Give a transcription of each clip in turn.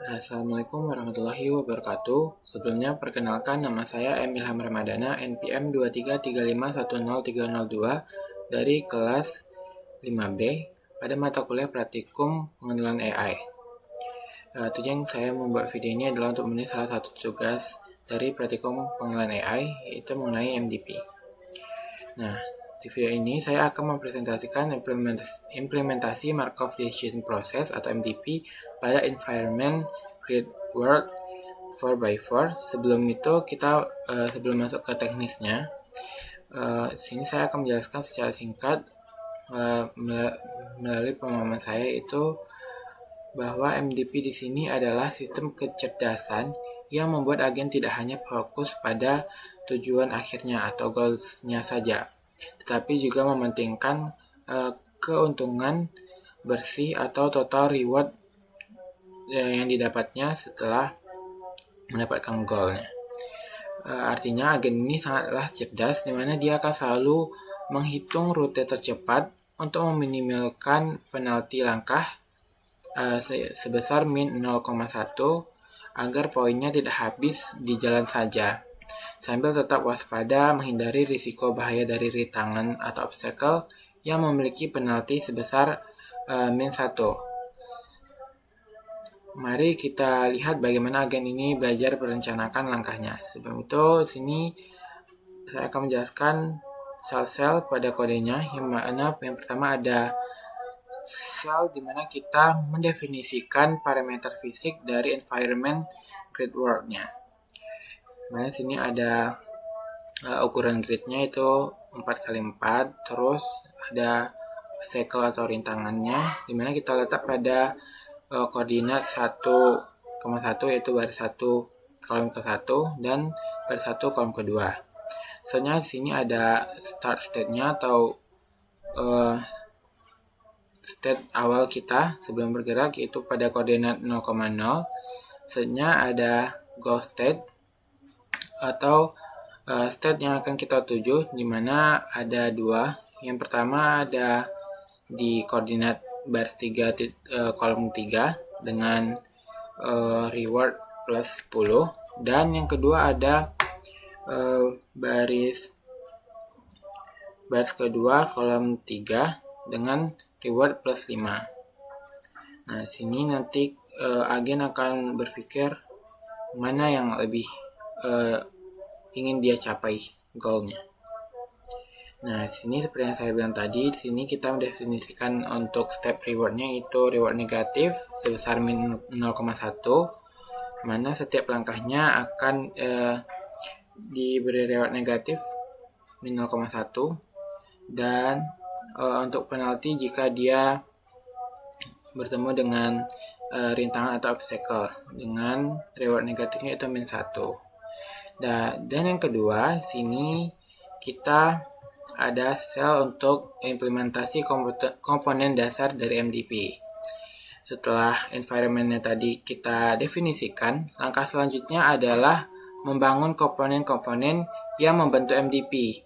Assalamualaikum warahmatullahi wabarakatuh. Sebelumnya perkenalkan nama saya M. Ilham Ramadana, NPM 2335103002 dari kelas 5B pada mata kuliah praktikum pengenalan AI. Tujuan saya membuat video ini adalah untuk memenuhi salah satu tugas dari praktikum pengenalan AI, yaitu mengenai MDP. Nah, di video ini saya akan mempresentasikan implementasi Markov Decision Process atau MDP pada environment Grid World 4x4. Sebelum itu sebelum masuk ke teknisnya, sini saya akan menjelaskan secara singkat melalui pemahaman saya itu bahwa MDP di sini adalah sistem kecerdasan yang membuat agen tidak hanya fokus pada tujuan akhirnya atau goals-nya saja, tetapi juga mementingkan keuntungan bersih atau total reward yang didapatnya setelah mendapatkan goalnya. Artinya agen ini sangatlah cerdas, di mana dia akan selalu menghitung rute tercepat untuk meminimalkan penalti langkah sebesar min 0,1 agar poinnya tidak habis di jalan saja, sambil tetap waspada menghindari risiko bahaya dari rintangan atau obstacle yang memiliki penalti sebesar min 1. Mari kita lihat bagaimana agen ini belajar merencanakan langkahnya. Sebelum itu, di sini saya akan menjelaskan sel-sel pada kodenya, yang mana yang pertama ada sel di mana kita mendefinisikan parameter fisik dari environment grid world-nya. Mana sini ada ukuran gridnya itu 4x4, terus ada obstacle atau rintangannya, di mana kita letak pada koordinat 1,1 yaitu baris 1 kolom ke-1 dan baris 1 kolom ke-2. Soalnya di sini ada start state-nya atau state awal kita sebelum bergerak, yaitu pada koordinat 0,0. Selanjutnya ada goal state atau state yang akan kita tuju, di mana ada dua. Yang pertama ada di koordinat baris 3 kolom 3 dengan reward plus 10, dan yang kedua ada baris kedua kolom 3 dengan reward plus 5. Nah, sini nanti agen akan berpikir mana yang lebih ingin dia capai goalnya. Nah, sini seperti yang saya bilang tadi, di sini kita mendefinisikan untuk step rewardnya itu reward negatif sebesar min 0,1, mana setiap langkahnya akan diberi reward negatif min 0,1, dan untuk penalti jika dia bertemu dengan rintangan atau obstacle dengan reward negatifnya itu min 1. Dan yang kedua, sini kita ada sel untuk implementasi komponen dasar dari MDP. Setelah environment-nya tadi kita definisikan, langkah selanjutnya adalah membangun komponen-komponen yang membentuk MDP.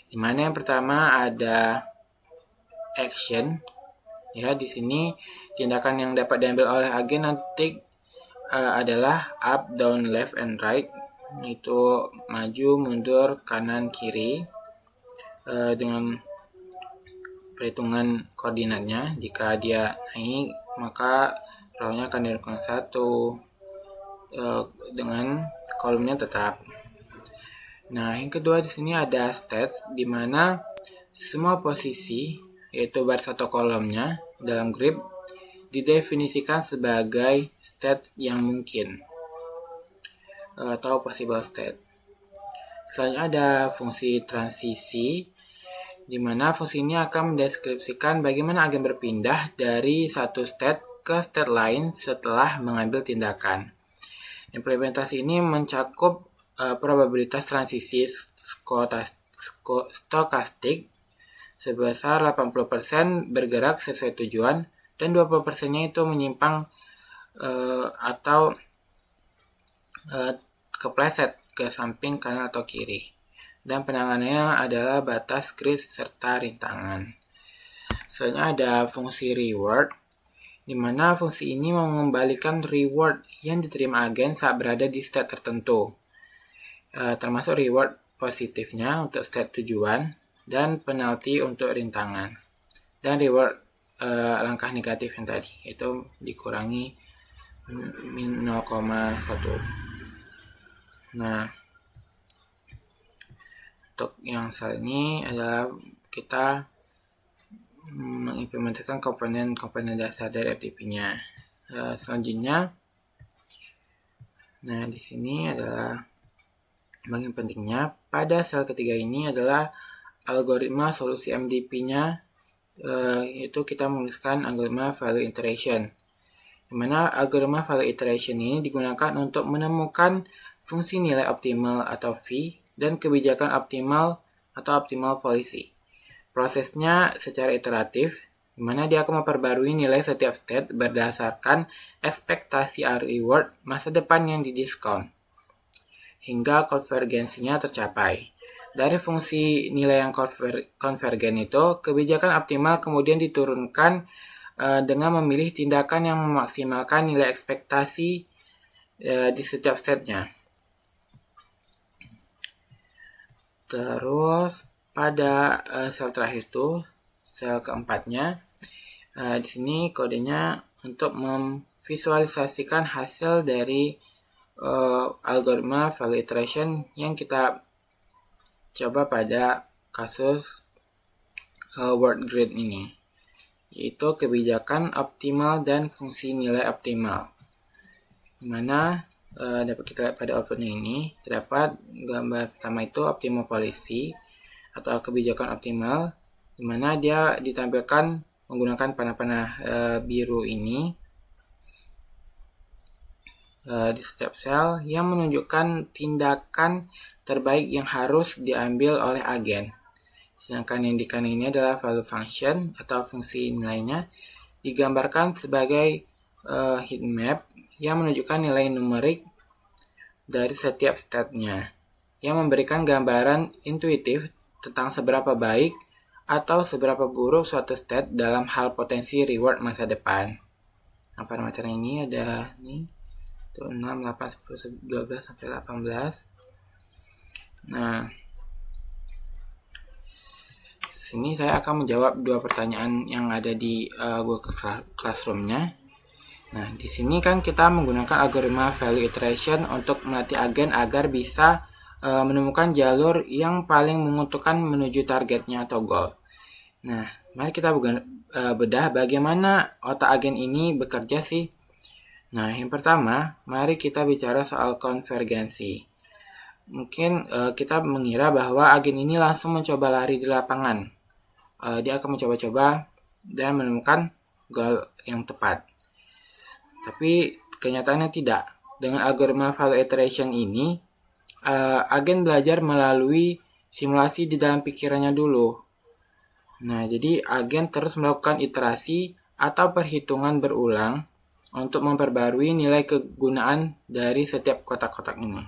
Di mana yang pertama ada action. Ya, di sini tindakan yang dapat diambil oleh agen nanti adalah up, down, left, and right. Itu maju, mundur, kanan, kiri dengan perhitungan koordinatnya. Jika dia naik, maka row-nya akan dilakukan 1 dengan kolomnya tetap. Nah, yang kedua di sini ada stats, di mana semua posisi yaitu baris atau kolomnya dalam grid didefinisikan sebagai state yang mungkin atau possible state. Selanjutnya ada fungsi transisi, di mana fungsi ini akan mendeskripsikan bagaimana agen berpindah dari satu state ke state lain setelah mengambil tindakan. Implementasi ini mencakup probabilitas transisi stokastik sebesar 80% bergerak sesuai tujuan, dan 20%-nya itu menyimpang atau kepleset ke samping, kanan, atau kiri. Dan penanganannya adalah batas grid serta rintangan. Selanjutnya ada fungsi reward, di mana fungsi ini mengembalikan reward yang diterima agen saat berada di state tertentu, termasuk reward positifnya untuk state tujuan dan penalti untuk rintangan, dan reward langkah negatif yang tadi, itu dikurangi min 0,1. Nah, untuk yang selanjutnya adalah kita mengimplementasikan komponen dasar dari FTP-nya. Selanjutnya, nah di sini adalah bagian pentingnya pada sel ketiga ini adalah algoritma solusi MDP-nya, yaitu kita menuliskan algoritma value iteration, di mana algoritma value iteration ini digunakan untuk menemukan fungsi nilai optimal atau V dan kebijakan optimal atau optimal policy. Prosesnya secara iteratif, di mana dia akan memperbarui nilai setiap state berdasarkan ekspektasi reward masa depan yang didiskon, hingga konvergensinya tercapai. Dari fungsi nilai yang konvergen itu, kebijakan optimal kemudian diturunkan dengan memilih tindakan yang memaksimalkan nilai ekspektasi di setiap state-nya. Terus pada sel terakhir itu, sel keempatnya, di sini kodenya untuk memvisualisasikan hasil dari algoritma value iteration yang kita coba pada kasus word grid ini, yaitu kebijakan optimal dan fungsi nilai optimal, dimana dapat kita lihat pada outputnya ini terdapat gambar pertama itu optimal policy atau kebijakan optimal, dimana dia ditampilkan menggunakan panah-panah biru ini di setiap sel yang menunjukkan tindakan terbaik yang harus diambil oleh agen. Sedangkan yang di kanan ini adalah value function atau fungsi nilainya, digambarkan sebagai heat map yang menunjukkan nilai numerik dari setiap state-nya, yang memberikan gambaran intuitif tentang seberapa baik atau seberapa buruk suatu state dalam hal potensi reward masa depan. Nah, parameter ini ada nih 6, 8, 10, 12 sampai 18. Nah, sini saya akan menjawab dua pertanyaan yang ada di Google Classroom-nya. Nah, di sini kan kita menggunakan algoritma value iteration untuk melatih agen agar bisa menemukan jalur yang paling menguntungkan menuju targetnya atau goal. Nah, mari kita bedah bagaimana otak agen ini bekerja sih. Nah, yang pertama, mari kita bicara soal konvergensi. Mungkin kita mengira bahwa agen ini langsung mencoba lari di lapangan. Dia akan mencoba-coba dan menemukan goal yang tepat. Tapi kenyataannya tidak. Dengan algoritma value iteration ini, agen belajar melalui simulasi di dalam pikirannya dulu. Nah, jadi agen terus melakukan iterasi atau perhitungan berulang untuk memperbarui nilai kegunaan dari setiap kotak-kotak ini.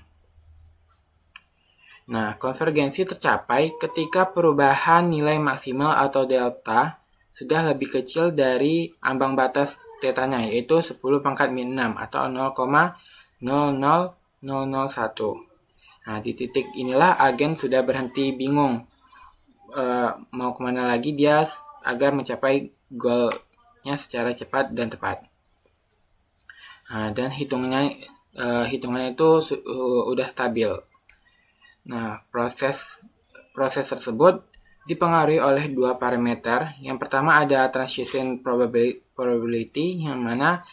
Nah, konvergensi tercapai ketika perubahan nilai maksimal atau delta sudah lebih kecil dari ambang batas tetanya, yaitu 10 pangkat min 6 atau 0,00001. Nah, di titik inilah agen sudah berhenti bingung mau kemana lagi dia agar mencapai goalnya secara cepat dan tepat. Nah, dan hitungannya itu udah stabil. Nah, proses tersebut dipengaruhi oleh dua parameter. Yang pertama ada transition probability, yang mana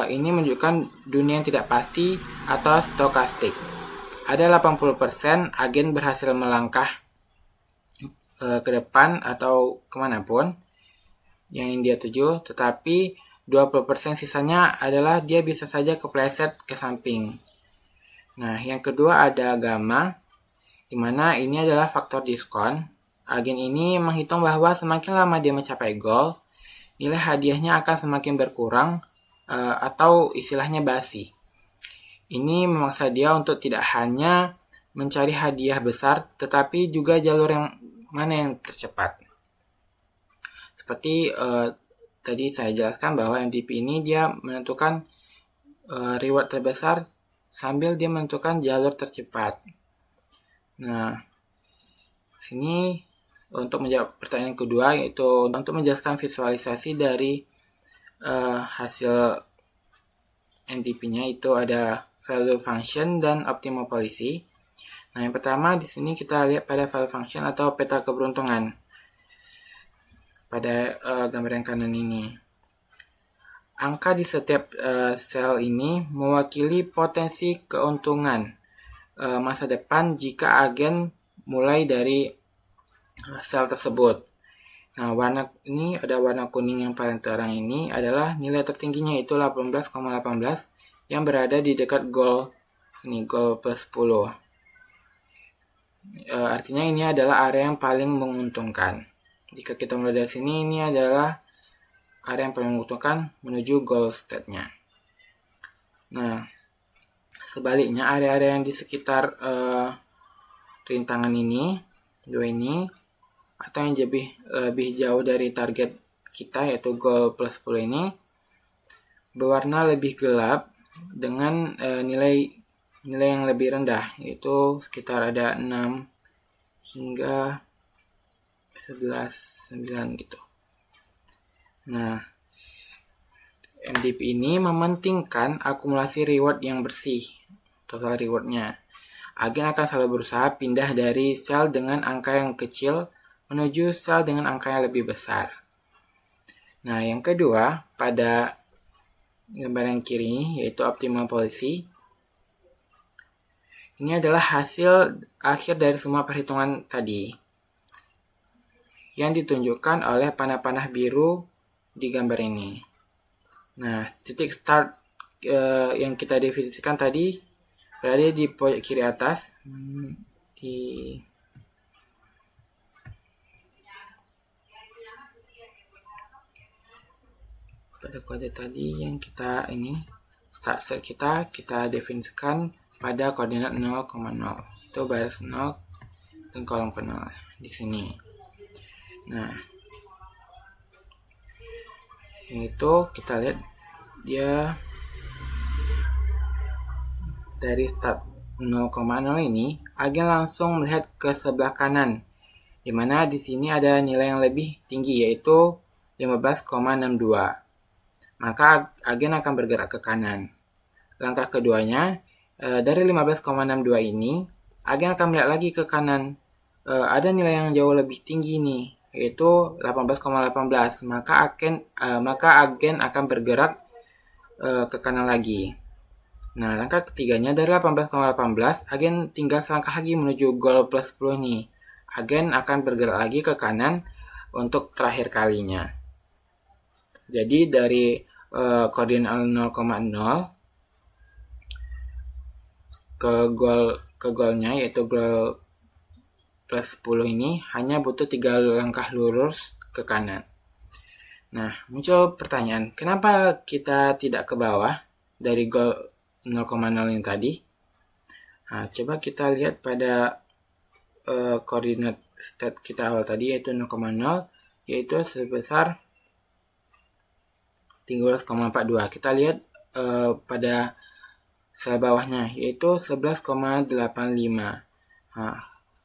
ini menunjukkan dunia yang tidak pasti atau stokastik. Ada 80% agen berhasil melangkah ke depan atau kemanapun yang ingin dia tuju, tetapi 20% sisanya adalah dia bisa saja kepleset ke samping. Nah, yang kedua ada gamma, di mana ini adalah faktor diskon. Agen ini menghitung bahwa semakin lama dia mencapai goal, nilai hadiahnya akan semakin berkurang atau istilahnya basi. Ini memaksa dia untuk tidak hanya mencari hadiah besar, tetapi juga jalur yang mana yang tercepat. Seperti tadi saya jelaskan bahwa MDP ini dia menentukan reward terbesar sambil dia menentukan jalur tercepat. Nah, sini untuk menjawab pertanyaan kedua, yaitu untuk menjelaskan visualisasi dari hasil NDP-nya, itu ada value function dan optimal policy. Nah, yang pertama di sini kita lihat pada value function atau peta keberuntungan pada gambar yang kanan ini. Angka di setiap sel ini mewakili potensi keuntungan masa depan jika agen mulai dari sel tersebut. Nah, warna ini ada warna kuning yang paling terang ini adalah nilai tertingginya, yaitu 18,18 yang berada di dekat goal ini, goal plus 10. Artinya ini adalah area yang paling menguntungkan. Jika kita mulai dari sini, ini adalah area yang paling menguntungkan menuju goal state-nya. Nah, sebaliknya area-area yang di sekitar rintangan ini, dua ini, atau yang lebih jauh dari target kita, yaitu goal plus 10 ini, berwarna lebih gelap dengan nilai yang lebih rendah, yaitu sekitar ada 6 hingga 11,9 gitu. Nah, MDP ini mementingkan akumulasi reward yang bersih, total rewardnya. Agen akan selalu berusaha pindah dari sel dengan angka yang kecil menuju sel dengan angka yang lebih besar. Nah, yang kedua, pada gambar yang kiri, yaitu optimal policy. Ini adalah hasil akhir dari semua perhitungan tadi, yang ditunjukkan oleh panah-panah biru di gambar ini. Nah, titik start yang kita definisikan tadi berada di pojok kiri atas, pada kode tadi yang kita ini start set kita definisikan pada koordinat 0,0. Itu baris 0 dan kolom penuh di sini. Nah, itu kita lihat dia dari start 0,0 ini, agen langsung melihat ke sebelah kanan, di mana di sini ada nilai yang lebih tinggi, yaitu 15,62. Maka agen akan bergerak ke kanan. Langkah keduanya, dari 15,62 ini, agen akan melihat lagi ke kanan. Ada nilai yang jauh lebih tinggi nih, yaitu 18,18. Maka agen akan bergerak ke kanan lagi. Nah, langkah ketiganya dari 18,18, agen tinggal selangkah lagi menuju goal plus 10 nih. Agen akan bergerak lagi ke kanan untuk terakhir kalinya. Jadi dari koordinat 0,0 ke goalnya, yaitu goal plus 10 ini hanya butuh 3 langkah lurus ke kanan. Nah, muncul pertanyaan, kenapa kita tidak ke bawah dari goal 0,0 ini tadi? Nah, coba kita lihat pada koordinat state kita awal tadi, yaitu 0,0, yaitu sebesar 13,42. Kita lihat pada sel bawahnya, yaitu 11,85. Nah,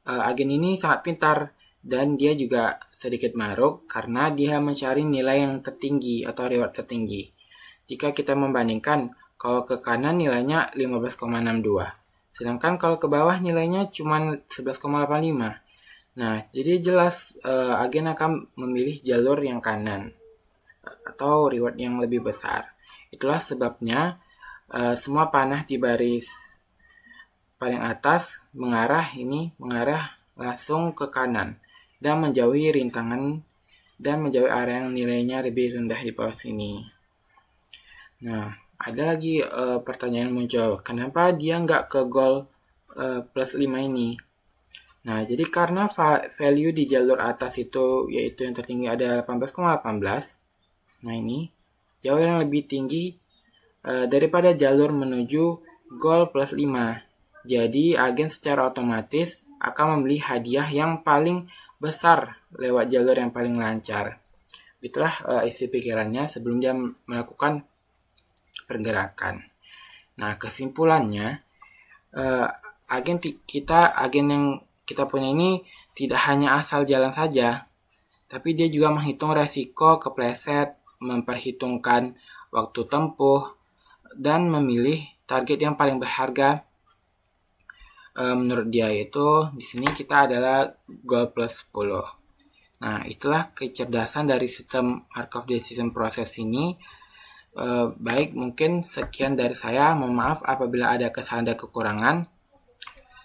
agen ini sangat pintar dan dia juga sedikit maruk karena dia mencari nilai yang tertinggi atau reward tertinggi. Jika kita membandingkan, kalau ke kanan nilainya 15,62, sedangkan kalau ke bawah nilainya cuma 11,85. Nah, jadi jelas agen akan memilih jalur yang kanan atau reward yang lebih besar. Itulah sebabnya semua panah di baris paling atas mengarah langsung ke kanan dan menjauhi rintangan dan menjauhi area yang nilainya lebih rendah di bawah sini. Nah, ada lagi pertanyaan muncul, kenapa dia nggak ke goal plus 5 ini? Nah, jadi karena value di jalur atas itu, yaitu yang tertinggi ada 18,18. Nah, ini jauh yang lebih tinggi daripada jalur menuju goal plus 5. Jadi, agen secara otomatis akan membeli hadiah yang paling besar lewat jalur yang paling lancar. Itulah isi pikirannya sebelum dia melakukan pergerakan. Nah, kesimpulannya, agen yang kita punya ini tidak hanya asal jalan saja, tapi dia juga menghitung resiko kepleset, memperhitungkan waktu tempuh, dan memilih target yang paling berharga. Menurut dia itu di sini kita adalah goal plus 10. Nah, itulah kecerdasan dari sistem Markov decision process ini. Baik, mungkin sekian dari saya. Mohon maaf apabila ada kesalahan dan kekurangan.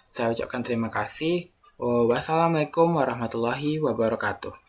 Saya ucapkan terima kasih. Wassalamualaikum warahmatullahi wabarakatuh.